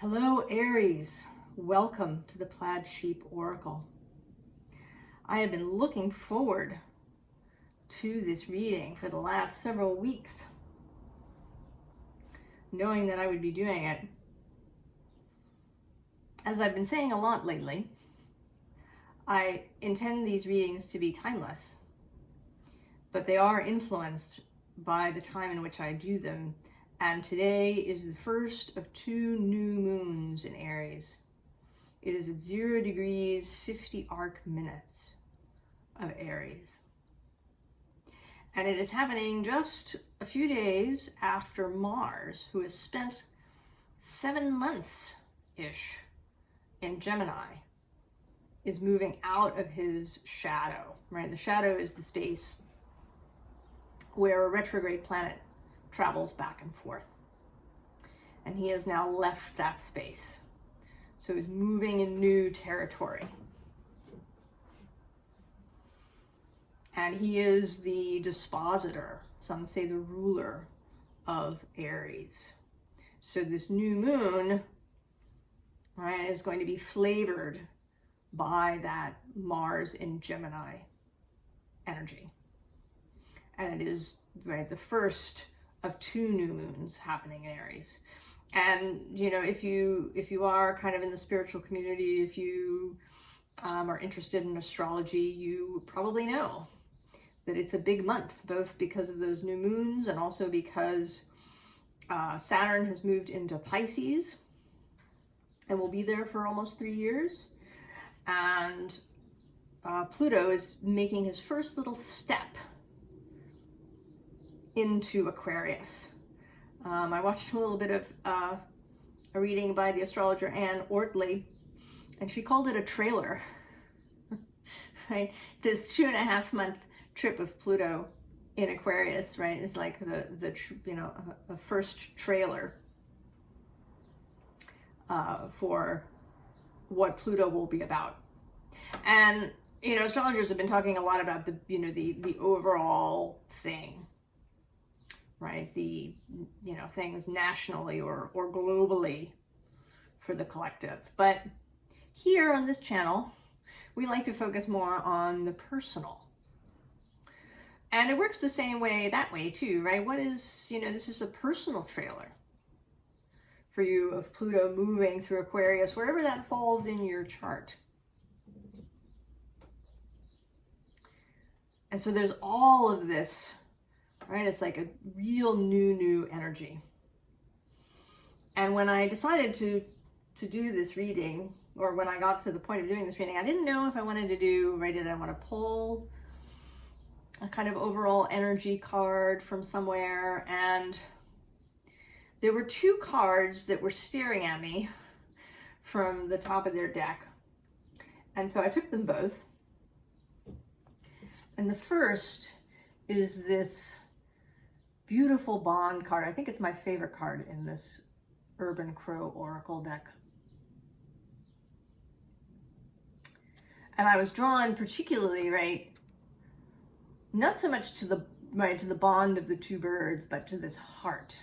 Hello, Aries. Welcome to the Plaid Sheep Oracle. I have been looking forward to this reading for the last several weeks, knowing that I would be doing it. As I've been saying a lot lately, I intend these readings to be timeless, but they are influenced by the time in which I do them. And today is the first of 2 new moons in Aries. It is at 0 degrees 50 arc minutes of Aries. And it is happening just a few days after Mars, who has spent 7 months-ish in Gemini, is moving out of his shadow, right? The shadow is the space where a retrograde planet travels back and forth. And he has now left that space. So he's moving in new territory. And he is the dispositor, some say the ruler of Aries. So this new moon, right, is going to be flavored by that Mars in Gemini energy. And it is, right, the first of 2 new moons happening in Aries. And, you know, if you are kind of in the spiritual community, if you are interested in astrology, you probably know that it's a big month, both because of those new moons and also because Saturn has moved into Pisces and will be there for almost 3 years. And Pluto is making his first little step into Aquarius. I watched a little bit of a reading by the astrologer Anne Ortley, and she called it a trailer. Right? This 2.5 month trip of Pluto in Aquarius, right, is like the a first trailer for what Pluto will be about. And astrologers have been talking a lot about the overall thing. Right, the things nationally or globally for the collective. But here on this channel, we like to focus more on the personal. And it works the same way that way too, right? What is, this is a personal trailer for you of Pluto moving through Aquarius, wherever that falls in your chart. And so there's all of this. Right, it's like a real new energy. And when I decided to do this reading, or when I got to the point of doing this reading, I didn't know if I wanted to do, right, did I want to pull a kind of overall energy card from somewhere? And there were 2 cards that were staring at me from the top of their deck. And so I took them both. And the first is this beautiful bond card. I think it's my favorite card in this Urban Crow Oracle deck. And I was drawn particularly, right, not so much to the bond of the 2 birds, but to this heart.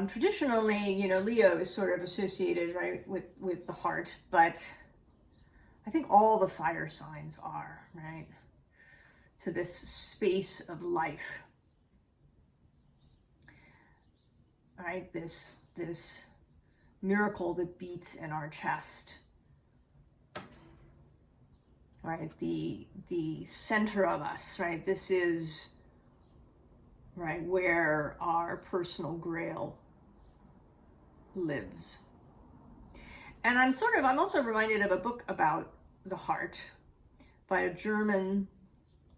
Traditionally, Leo is sort of associated, right, with the heart, but I think all the fire signs are, right, to this space of life, right, this miracle that beats in our chest, right, the center of us, right, this is, right, where our personal grail lives. And I'm also reminded of a book about the heart by a German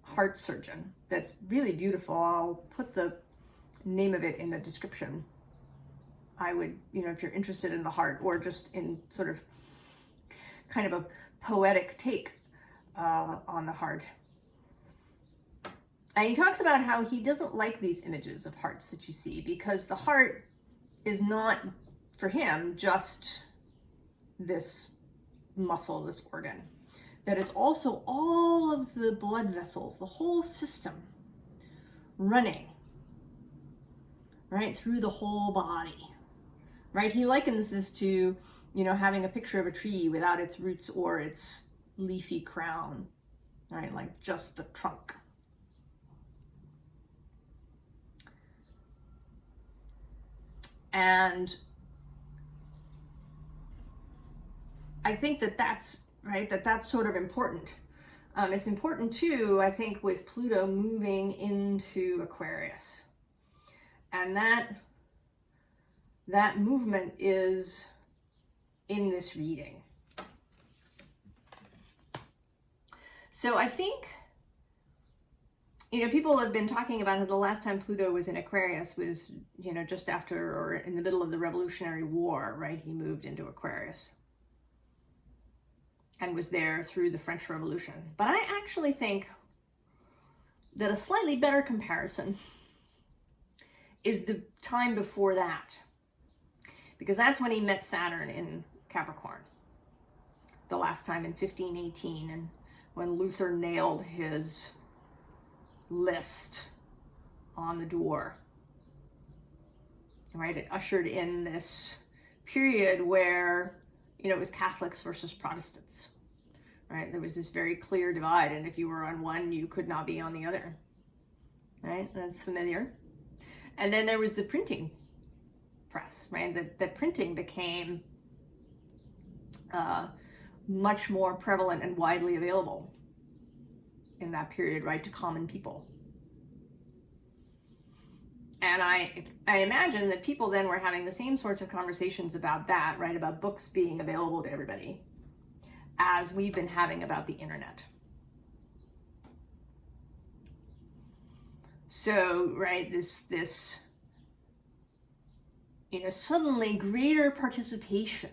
heart surgeon that's really beautiful. I'll put the name of it in the description. I would, if you're interested in the heart or just in sort of kind of a poetic take on the heart. And he talks about how he doesn't like these images of hearts that you see, because the heart is not, for him, just this muscle, this organ, that it's also all of the blood vessels, the whole system running right, through the whole body, right? He likens this to, you know, having a picture of a tree without its roots or its leafy crown, right? Like just the trunk. And I think that that's, right, that's sort of important. It's important too, I think, with Pluto moving into Aquarius. And that movement is in this reading. So I think, you know, people have been talking about it. The last time Pluto was in Aquarius was, you know, just after or in the middle of the Revolutionary War, right? He moved into Aquarius and was there through the French Revolution. But I actually think that a slightly better comparison is the time before that, because that's when he met Saturn in Capricorn the last time in 1518, and when Luther nailed his list on the door, right? It ushered in this period where, you know, it was Catholics versus Protestants, right? There was this very clear divide, and if you were on one, you could not be on the other, right? That's familiar. And then there was the printing press, right? That printing became much more prevalent and widely available in that period, right, to common people. And I imagine that people then were having the same sorts of conversations about that, right, about books being available to everybody, as we've been having about the internet. So, right, this, you know, suddenly greater participation,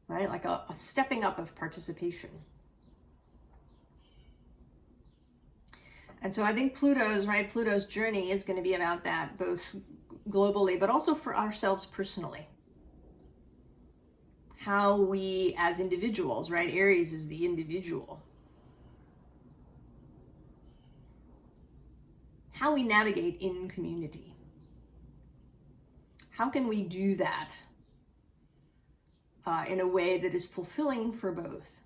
right, like a stepping up of participation. And so I think Pluto's journey is going to be about that, both globally, but also for ourselves personally. How we as individuals, right? Aries is the individual. How we navigate in community. How can we do that in a way that is fulfilling for both?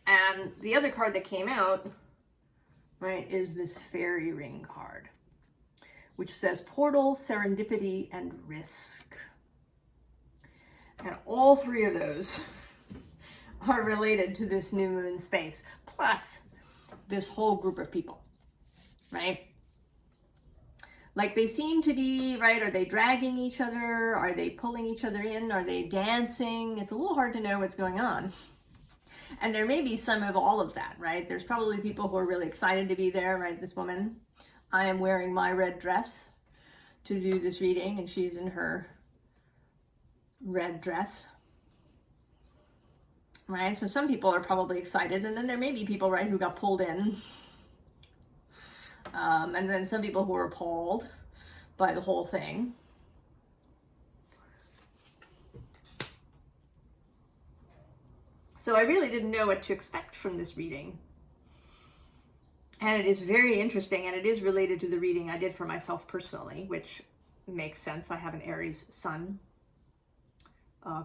And the other card that came out, right, is this fairy ring card, which says portal, serendipity, and risk. And all three of those are related to this new moon space, plus this whole group of people, right? Like they seem to be, right? Are they dragging each other? Are they pulling each other in? Are they dancing? It's a little hard to know what's going on. And there may be some of all of that, right? There's probably people who are really excited to be there, right? This woman, I am wearing my red dress to do this reading, and she's in her red dress, right? So some people are probably excited, and then there may be people, right, who got pulled in. And then some people who are appalled by the whole thing. So I really didn't know what to expect from this reading. And it is very interesting, and it is related to the reading I did for myself personally, which makes sense. I have an Aries sun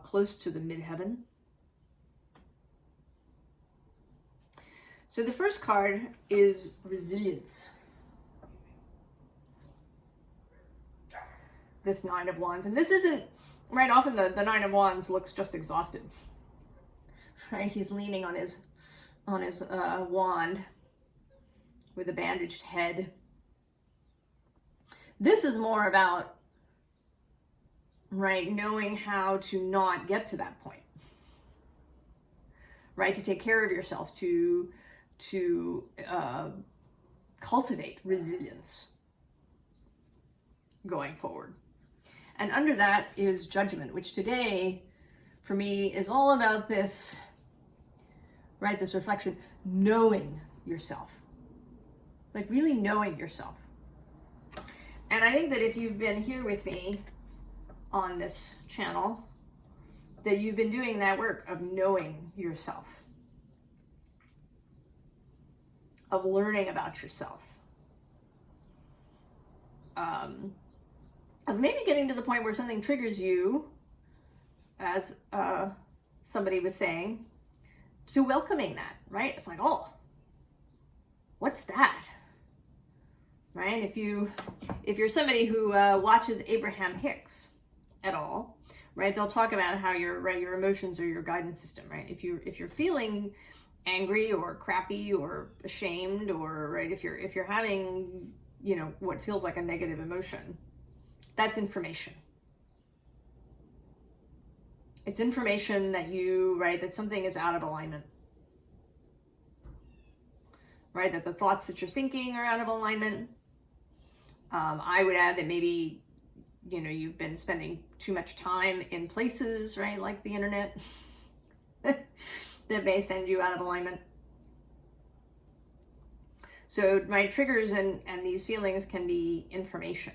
close to the midheaven. So the first card is resilience. This Nine of Wands. And this isn't, right, often the Nine of Wands looks just exhausted. Right, he's leaning on his wand with a bandaged head. This is more about, right, knowing how to not get to that point. Right, to take care of yourself, to cultivate resilience going forward. And under that is judgment, which today, for me, is all about this, right, this reflection, knowing yourself. Like really knowing yourself. And I think that if you've been here with me on this channel, that you've been doing that work of knowing yourself, of learning about yourself, of maybe getting to the point where something triggers you, as somebody was saying, to welcoming that, right? It's like, oh, what's that? Right? If you're somebody who watches Abraham Hicks at all, right? They'll talk about how your emotions are your guidance system, right? If you're feeling angry or crappy or ashamed, or right, if you're having, you know, what feels like a negative emotion, that's information. It's information that that something is out of alignment. Right? That the thoughts that you're thinking are out of alignment. I would add that maybe, you know, you've been spending too much time in places, right, like the internet, that may send you out of alignment. So my triggers and these feelings can be information,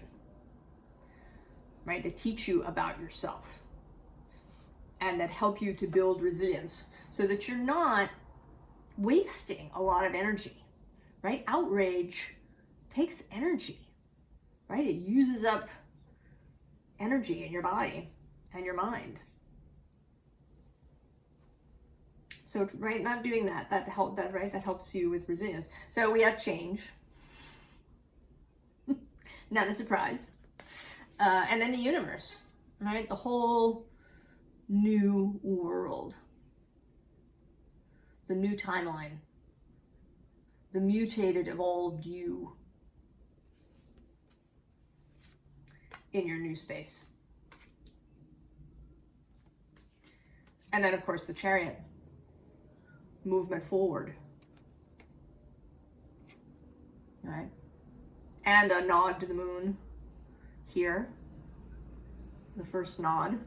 right, that teach you about yourself and that help you to build resilience so that you're not wasting a lot of energy, right? Outrage takes energy, right? It uses up energy in your body and your mind. So, right, not doing that helps you with resilience. So we have change, not a surprise, and then the universe, right? The whole new world, the new timeline, the mutated, evolved you in your new space. And then, of course, the Chariot, movement forward, right? And a nod to the moon here, the first nod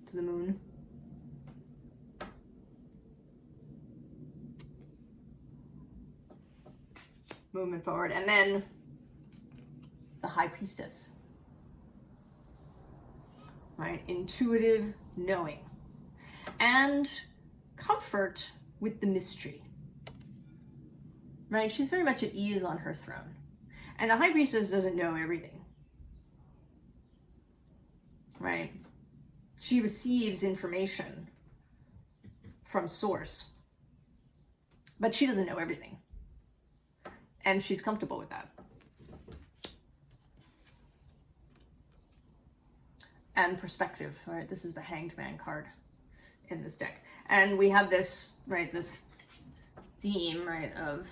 to the moon. Movement forward, and then the High Priestess, right? Intuitive knowing and comfort with the mystery, right? She's very much at ease on her throne, and the High Priestess doesn't know everything, right? She receives information from source, but she doesn't know everything, and she's comfortable with that. And perspective, right? This is the Hanged Man card in this deck. And we have this, right, this theme, right, of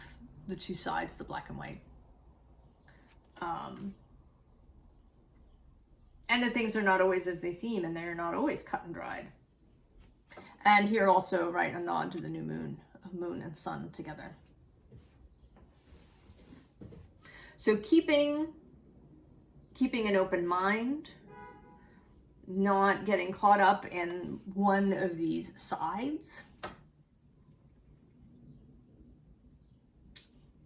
the two sides, the black and white. And that things are not always as they seem, and they're not always cut and dried. And here also, right, a nod to the new moon, of moon and sun together. So keeping an open mind, not getting caught up in one of these sides,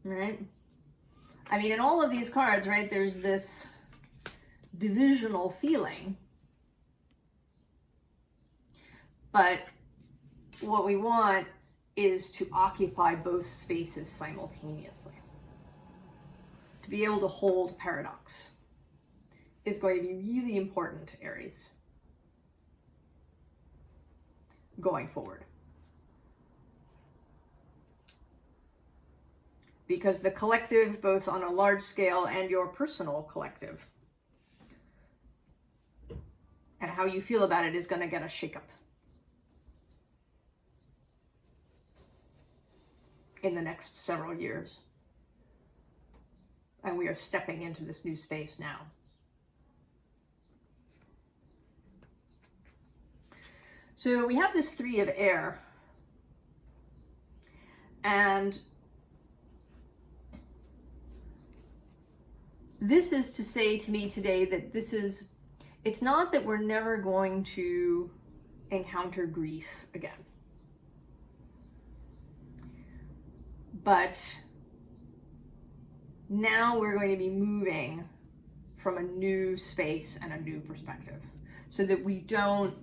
right? I mean, in all of these cards, right, there's this divisional feeling, but what we want is to occupy both spaces simultaneously. To be able to hold paradox is going to be really important to Aries going forward. Because the collective, both on a large scale and your personal collective, and how you feel about it is going to get a shakeup in the next several years. And we are stepping into this new space now. So we have this 3 of air, and this is to say to me today that it's not that we're never going to encounter grief again, but now we're going to be moving from a new space and a new perspective so that we don't,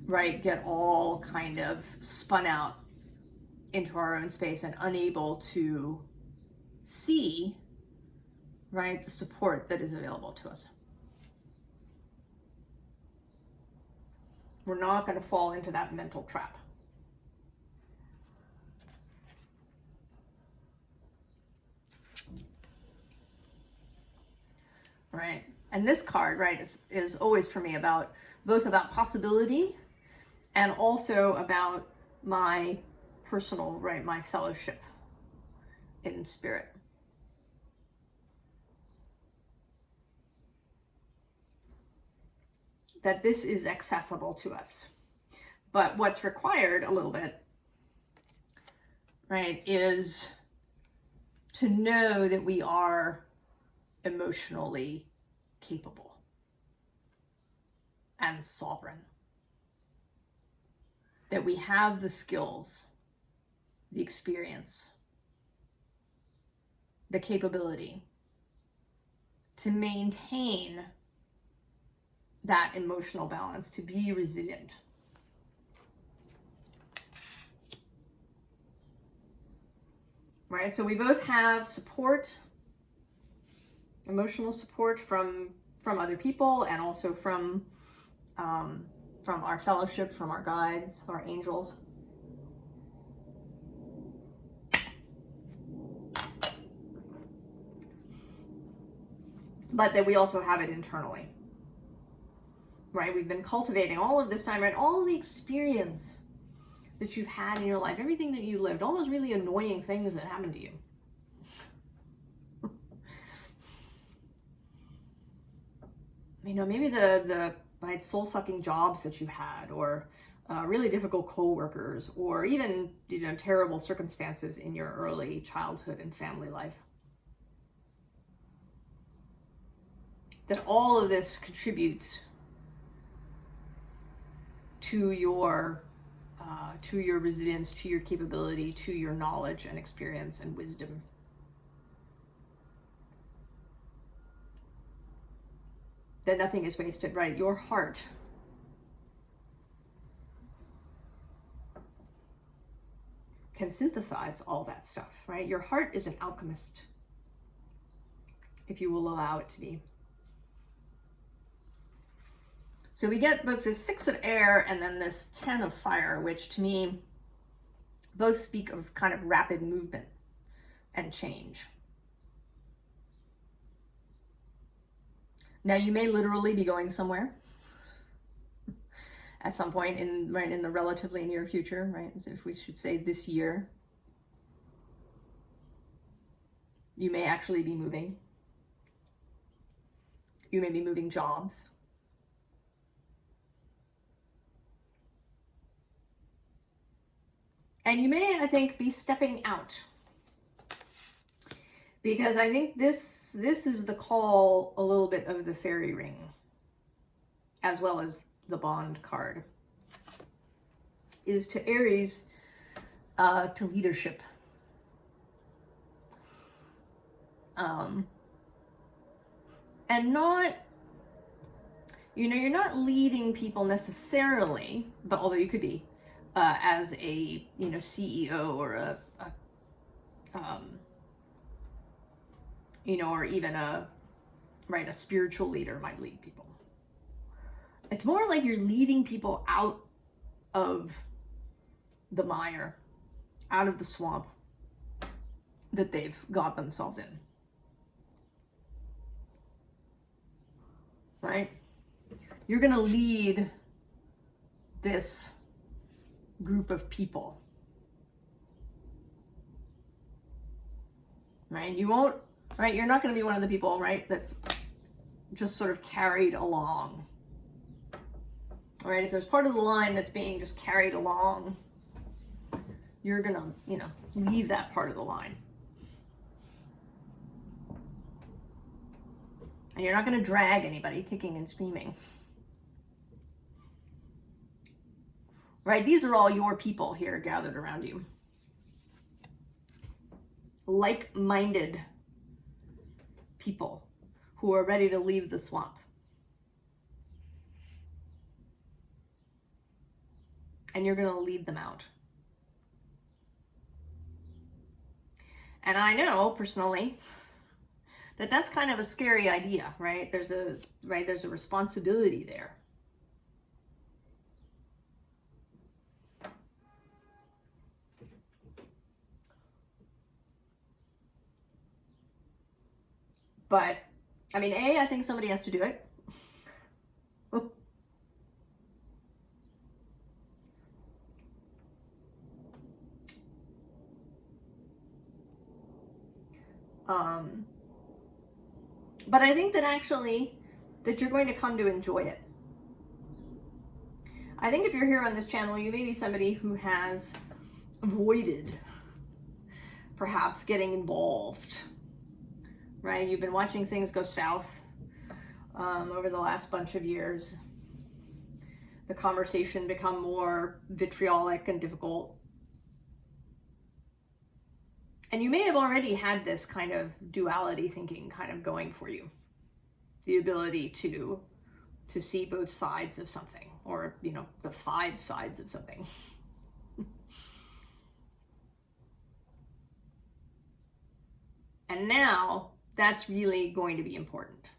right, get all kind of spun out into our own space and unable to see right, the support that is available to us. We're not going to fall into that mental trap. Right? And this card, right, is always for me about both about possibility and also about my personal, right, my fellowship in spirit. That this is accessible to us. But what's required a little bit, right, is to know that we are emotionally capable and sovereign. That we have the skills, the experience, the capability to maintain that emotional balance, to be resilient. Right, so we both have support, emotional support from other people, and also from our fellowship, from our guides, our angels. But that we also have it internally. Right, we've been cultivating all of this time, right? All the experience that you've had in your life, everything that you lived, all those really annoying things that happened to you. You know, maybe the right, soul-sucking jobs that you had, or really difficult co-workers, or even, you know, terrible circumstances in your early childhood and family life. That all of this contributes to your resilience, to your capability, to your knowledge and experience and wisdom. That nothing is wasted, right? Your heart can synthesize all that stuff, right? Your heart is an alchemist, if you will allow it to be. So we get both this 6 of air and then this 10 of fire, which to me both speak of kind of rapid movement and change. Now you may literally be going somewhere at some point in the relatively near future, right? As if we should say this year. You may actually be moving. You may be moving jobs. And you may, I think, be stepping out. Because I think this is the call a little bit of the fairy ring, as well as the bond card, is to Aries, to leadership. And not, you know, you're not leading people necessarily, but although you could be, as a, you know, CEO or a you know, or even a spiritual leader might lead people. It's more like you're leading people out of the mire, out of the swamp that they've got themselves in. Right? You're going to lead this group of people. Right? You won't, right? You're not going to be one of the people, right, that's just sort of carried along. All right? If there's part of the line that's being just carried along, you're going to, you know, leave that part of the line. And you're not going to drag anybody kicking and screaming. Right? These are all your people here gathered around you. Like-minded people who are ready to leave the swamp. And you're going to lead them out. And I know personally that's kind of a scary idea, right? There's a responsibility there. But, I mean, I think somebody has to do it. But I think that actually, that you're going to come to enjoy it. I think if you're here on this channel, you may be somebody who has avoided perhaps getting involved, right? You've been watching things go south over the last bunch of years. The conversation become more vitriolic and difficult. And you may have already had this kind of duality thinking kind of going for you. The ability to see both sides of something, or, you know, the 5 sides of something. And now that's really going to be important,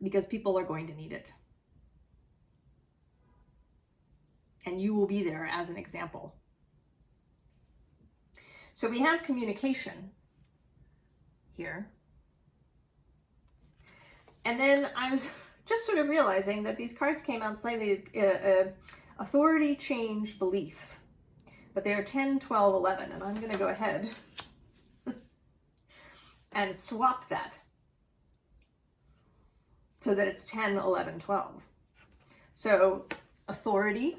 because people are going to need it. And you will be there as an example. So we have communication here. And then I was just sort of realizing that these cards came out slightly, authority, change, belief. But they are 10, 12, 11. And I'm going to go ahead and swap that so that it's 10, 11, 12. So authority.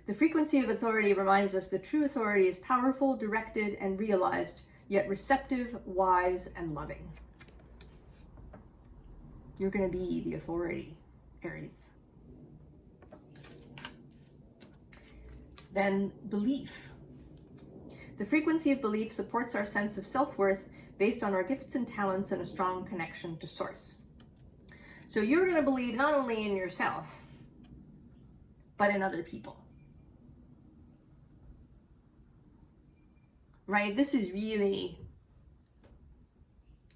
The frequency of authority reminds us that true authority is powerful, directed, and realized, yet receptive, wise, and loving. You're going to be the authority, Aries. Then belief. The frequency of belief supports our sense of self-worth based on our gifts and talents and a strong connection to source. So you're going to believe not only in yourself, but in other people. Right? This is really,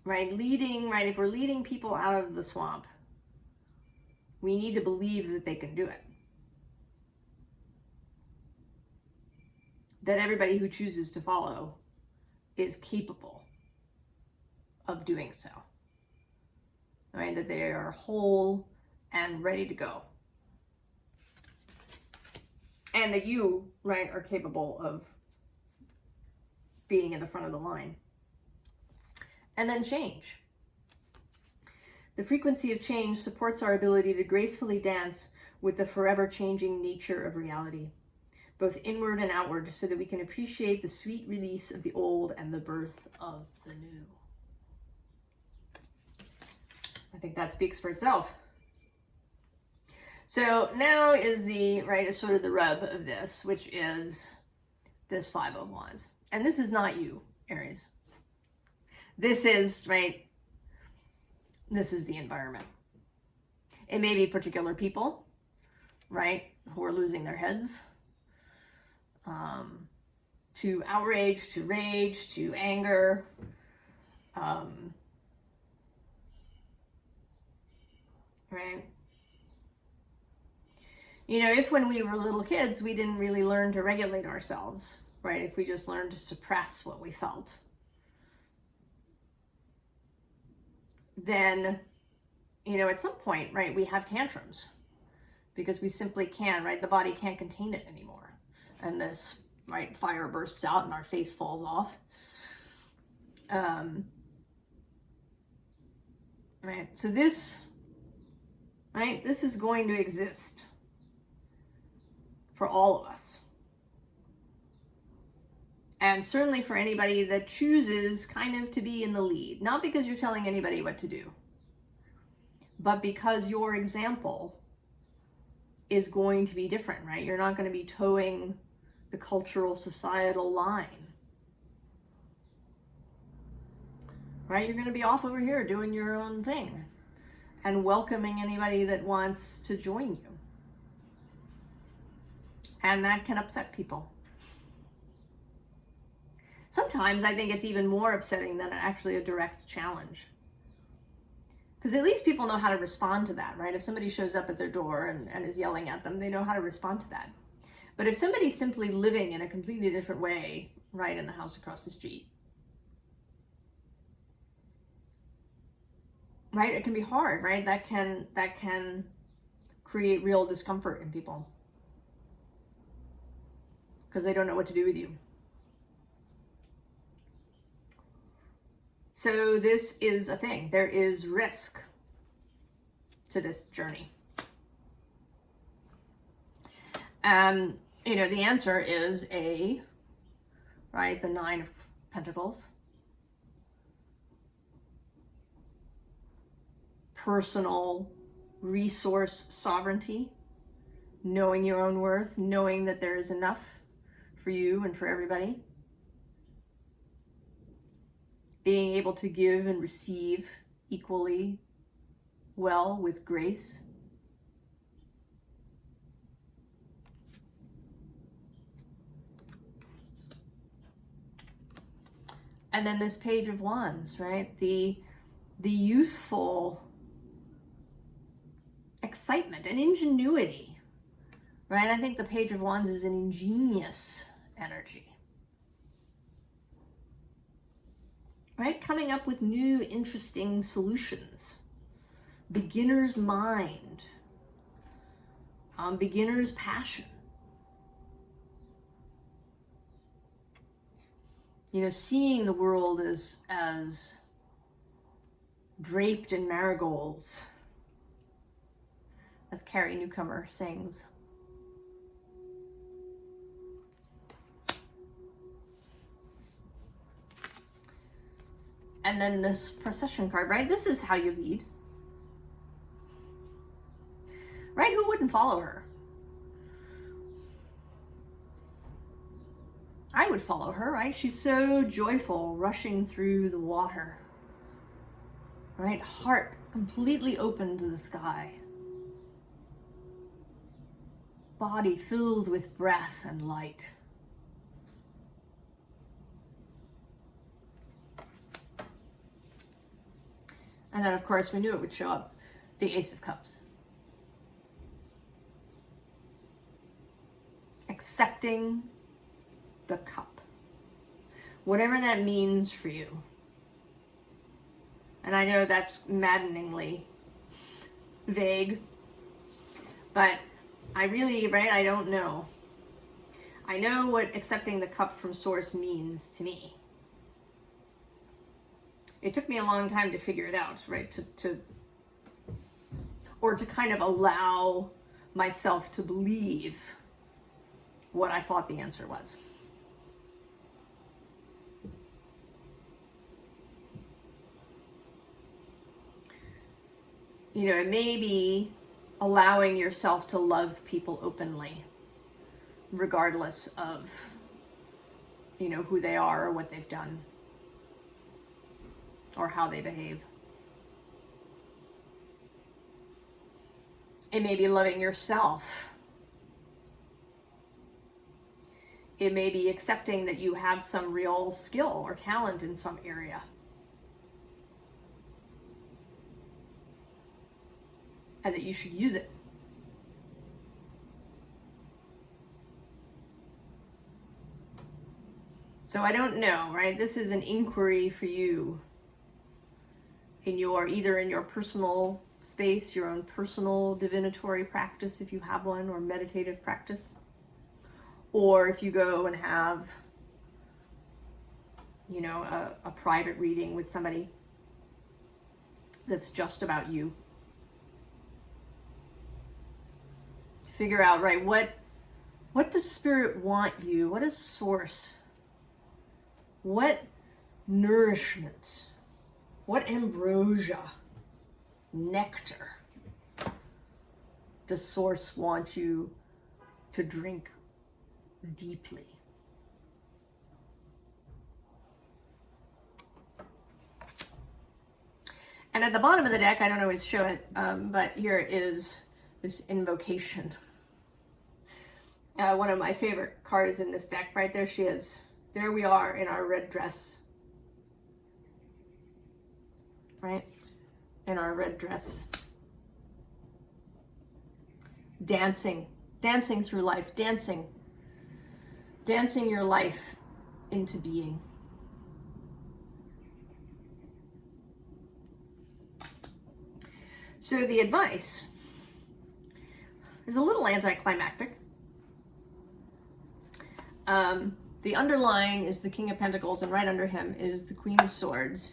right, leading, right? If we're leading people out of the swamp, we need to believe that they can do it. That everybody who chooses to follow is capable of doing so. Right? That they are whole and ready to go. And that you, right, are capable of being in the front of the line. And then change. The frequency of change supports our ability to gracefully dance with the forever changing nature of reality, both inward and outward, so that we can appreciate the sweet release of the old and the birth of the new. I think that speaks for itself. So now is the, right, is sort of the rub of this, which is this 5 of Wands. And this is not you, Aries. This is, right, this is the environment. It may be particular people, right, who are losing their heads to outrage, to rage, to anger. Right? You know, if when we were little kids, we didn't really learn to regulate ourselves, right? If we just learned to suppress what we felt, then, you know, at some point, right, we have tantrums because we simply can't, right? The body can't contain it anymore. And this, right, fire bursts out and our face falls off. Right, so this, right, this is going to exist for all of us. And certainly for anybody that chooses kind of to be in the lead, not because you're telling anybody what to do, but because your example is going to be different, right? You're not going to be towing the cultural, societal line, right? You're going to be off over here doing your own thing and welcoming anybody that wants to join you. And that can upset people. Sometimes I think it's even more upsetting than actually a direct challenge. Because at least people know how to respond to that, right? If somebody shows up at their door and is yelling at them, they know how to respond to that. But if somebody's simply living in a completely different way, right, in the house across the street, right, it can be hard, right? That can create real discomfort in people because they don't know what to do with you. So this is a thing. There is risk to this journey. You know, the answer is right, the 9 of Pentacles. Personal resource sovereignty, knowing your own worth, knowing that there is enough for you and for everybody. Being able to give and receive equally well with grace. And then this Page of Wands, right? The youthful excitement and ingenuity, right? I think the Page of Wands is an ingenious energy. Right? Coming up with new, interesting solutions. Beginner's mind. Beginner's passion. You know, seeing the world as draped in marigolds, as Carrie Newcomer sings. And then this procession card, right? This is how you lead. Right? Who wouldn't follow her? I would follow her, right? She's so joyful, rushing through the water. Right? Heart completely open to the sky. Body filled with breath and light. And then, of course, we knew it would show up, the Ace of Cups. Accepting the cup. Whatever that means for you. And I know that's maddeningly vague, but I really, right, I don't know. I know what accepting the cup from Source means to me. It took me a long time to figure it out, right? Or to kind of allow myself to believe what I thought the answer was. You know, it may be allowing yourself to love people openly, regardless of, you know, who they are or what they've done or how they behave. It may be loving yourself. It may be accepting that you have some real skill or talent in some area. And that you should use it. So I don't know, right? This is an inquiry for you in your, either in your personal space, your own personal divinatory practice, if you have one, or meditative practice. Or if you go and have, you know, a private reading with somebody that's just about you. To figure out, right, what does Spirit want you? What is Source? What nourishment? What ambrosia, nectar does Source want you to drink deeply? And at the bottom of the deck, I don't always show it, but here is this invocation. One of my favorite cards in this deck, right there she is. there we are in our red dress, right? In our red dress. Dancing through life, dancing your life into being. So the advice is a little anticlimactic. The underlying is the King of Pentacles, and right under him is the Queen of Swords,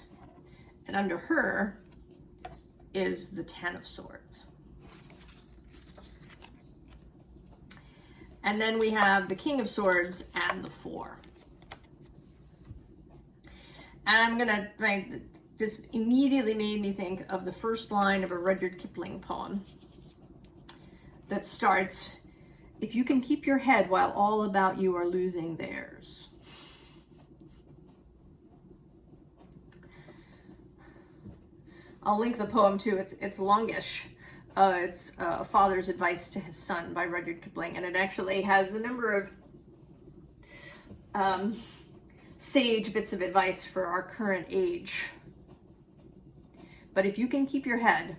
and under her is the Ten of Swords. And then we have the King of Swords and the Four. And I'm gonna, right, this immediately made me think of the first line of a Rudyard Kipling poem that starts, "If you can keep your head while all about you are losing theirs." I'll link the poem too. It's longish. It's a father's advice to his son by Rudyard Kipling, and it actually has a number of sage bits of advice for our current age. But if you can keep your head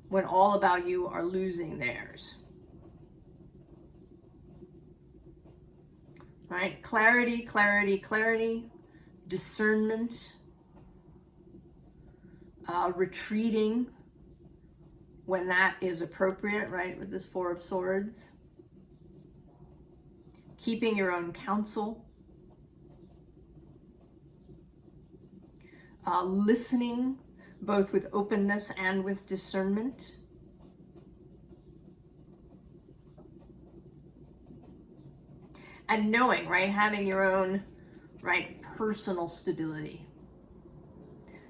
when all about you are losing theirs. Right? Clarity, clarity, clarity, discernment, retreating when that is appropriate, right, with this Four of Swords. Keeping your own counsel. Listening, both with openness and with discernment. And knowing, right, having your own, right, personal stability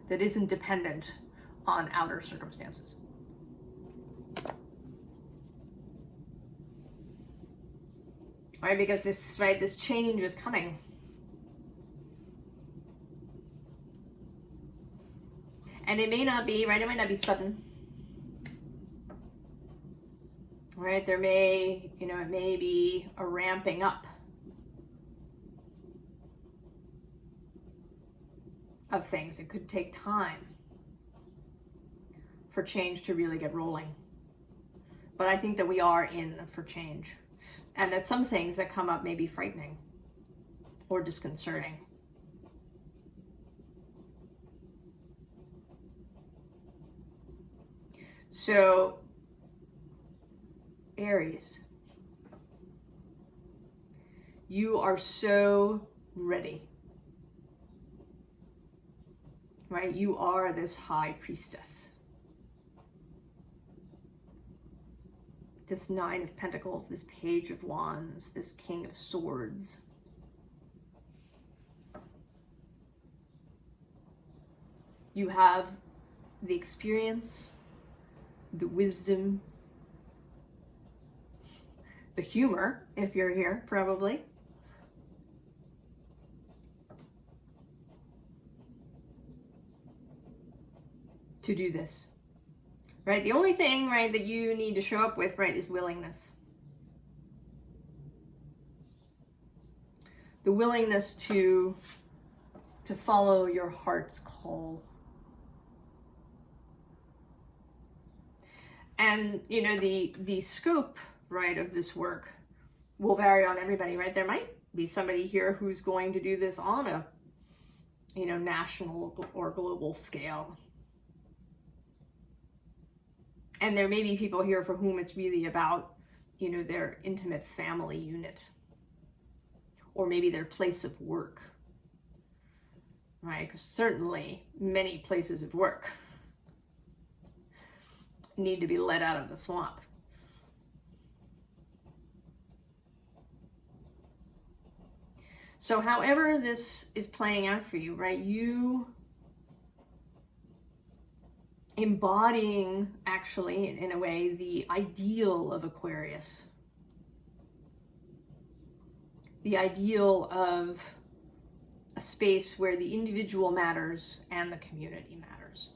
that isn't dependent on outer circumstances. Right, because this, right, this change is coming. And it may not be, right, it might not be sudden. Right, there may, you know, it may be a ramping up of things. It could take time for change to really get rolling. But I think that we are in for change. And that some things that come up may be frightening or disconcerting. So, Aries, you are so ready. Right? You are this high priestess. This Nine of Pentacles, this Page of Wands, this King of Swords. You have the experience, the wisdom, the humor, if you're here, probably. To do this. Right? The only thing, right, that you need to show up with, right, is willingness. The willingness to follow your heart's call. And, you know, the scope, right, of this work will vary on everybody, right? There might be somebody here who's going to do this on a, you know, national or global scale. And there may be people here for whom it's really about, you know, their intimate family unit. Or maybe their place of work. Right? Because certainly many places of work need to be let out of the swamp. So however this is playing out for you, right, you embodying, actually, in a way, the ideal of Aquarius. The ideal of a space where the individual matters and the community matters.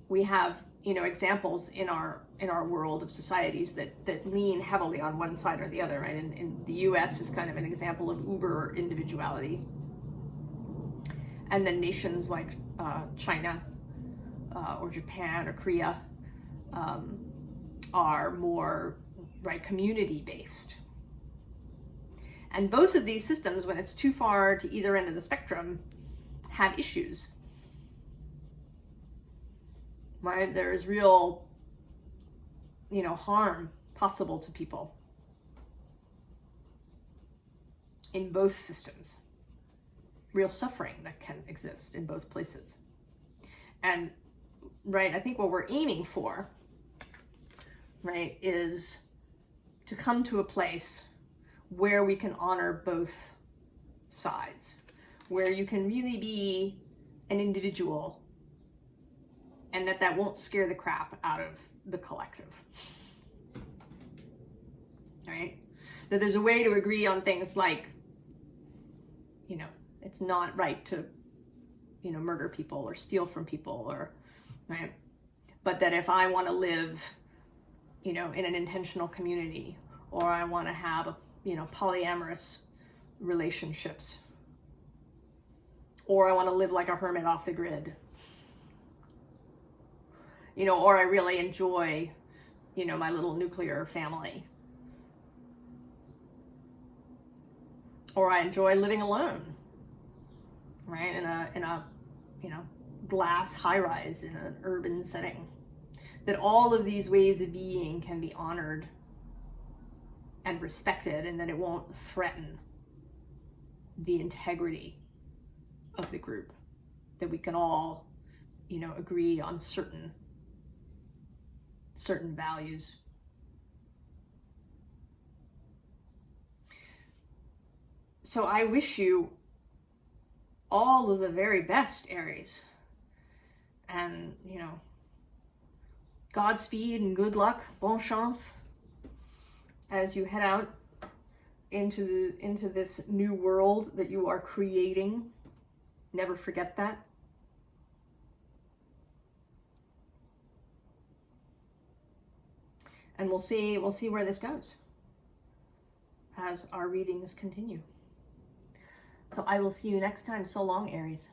We have, examples in our world of societies that lean heavily on one side or the other, right? In the US is kind of an example of uber individuality. And then nations like China or Japan or Korea are more, right, community-based. And both of these systems, when it's too far to either end of the spectrum, have issues. Right? There is real, harm possible to people in both systems. Real suffering that can exist in both places. And, right, I think what we're aiming for, right, is to come to a place where we can honor both sides, where you can really be an individual and that won't scare the crap out of the collective, right? That there's a way to agree on things like, it's not right to, murder people or steal from people, or, right? But that if I want to live, in an intentional community, or I want to have polyamorous relationships, or I want to live like a hermit off the grid, or I really enjoy, my little nuclear family, or I enjoy living alone, right, in a glass high-rise in an urban setting. That all of these ways of being can be honored and respected, and that it won't threaten the integrity of the group. That we can all, agree on certain values. So I wish you all of the very best, Aries. And, Godspeed and good luck, bon chance, as you head out into this new world that you are creating. Never forget that. And we'll see where this goes as our readings continue. So I will see you next time. So long, Aries.